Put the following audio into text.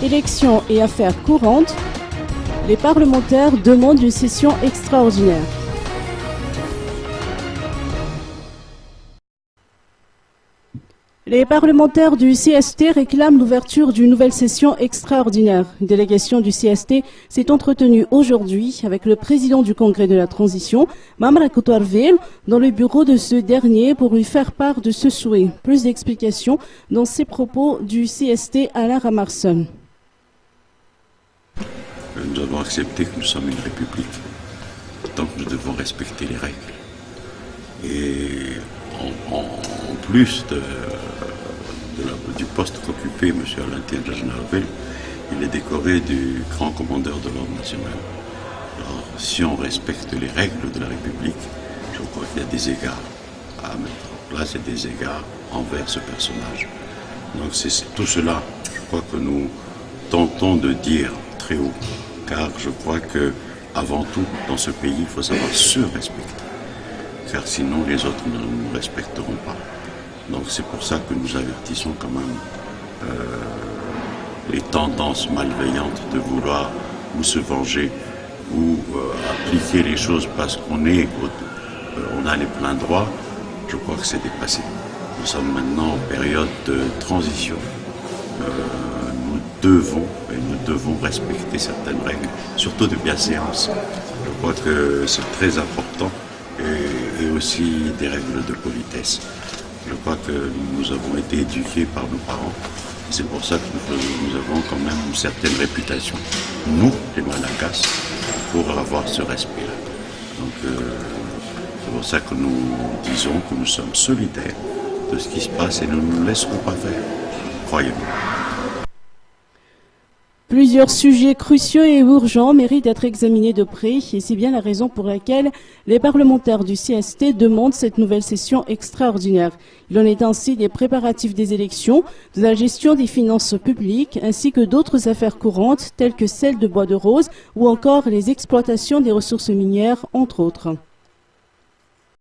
Élections et affaires courantes, les parlementaires demandent une session extraordinaire. Les parlementaires du CST réclament l'ouverture d'une nouvelle session extraordinaire. Une délégation du CST s'est entretenue aujourd'hui avec le président du Congrès de la Transition, Mamra Koutoarville, dans le bureau de ce dernier pour lui faire part de ce souhait. Plus d'explications dans ses propos du CST Alain Ramarson. Nous avons accepté que nous sommes une république, tant que nous devons respecter les règles. Et en plus du poste qu'occupait M. Alain Tindjajnarvel, il est décoré du grand commandeur de l'ordre national. Alors, si on respecte les règles de la République, je crois qu'il y a des égards à mettre en place et des égards envers ce personnage. Donc c'est tout cela, je crois, que nous tentons de dire très haut, car je crois que avant tout, dans ce pays, il faut savoir se respecter, car sinon les autres ne nous respecteront pas. Donc c'est pour ça que nous avertissons quand même les tendances malveillantes de vouloir ou se venger ou appliquer les choses parce qu'on on a les pleins droits. Je crois que c'est dépassé. Nous sommes maintenant en période de transition. Nous devons respecter certaines règles, surtout de bienséance. Je crois que c'est très important et aussi des règles de politesse. Je crois que nous avons été éduqués par nos parents. C'est pour ça que nous avons quand même une certaine réputation, nous, les Malagasy, pour avoir ce respect-là. Donc c'est pour ça que nous disons que nous sommes solidaires de ce qui se passe et nous ne nous laisserons pas faire, croyez-moi. Plusieurs sujets cruciaux et urgents méritent d'être examinés de près, et c'est bien la raison pour laquelle les parlementaires du CST demandent cette nouvelle session extraordinaire. Il en est ainsi des préparatifs des élections, de la gestion des finances publiques, ainsi que d'autres affaires courantes, telles que celles de Bois de Rose, ou encore les exploitations des ressources minières, entre autres.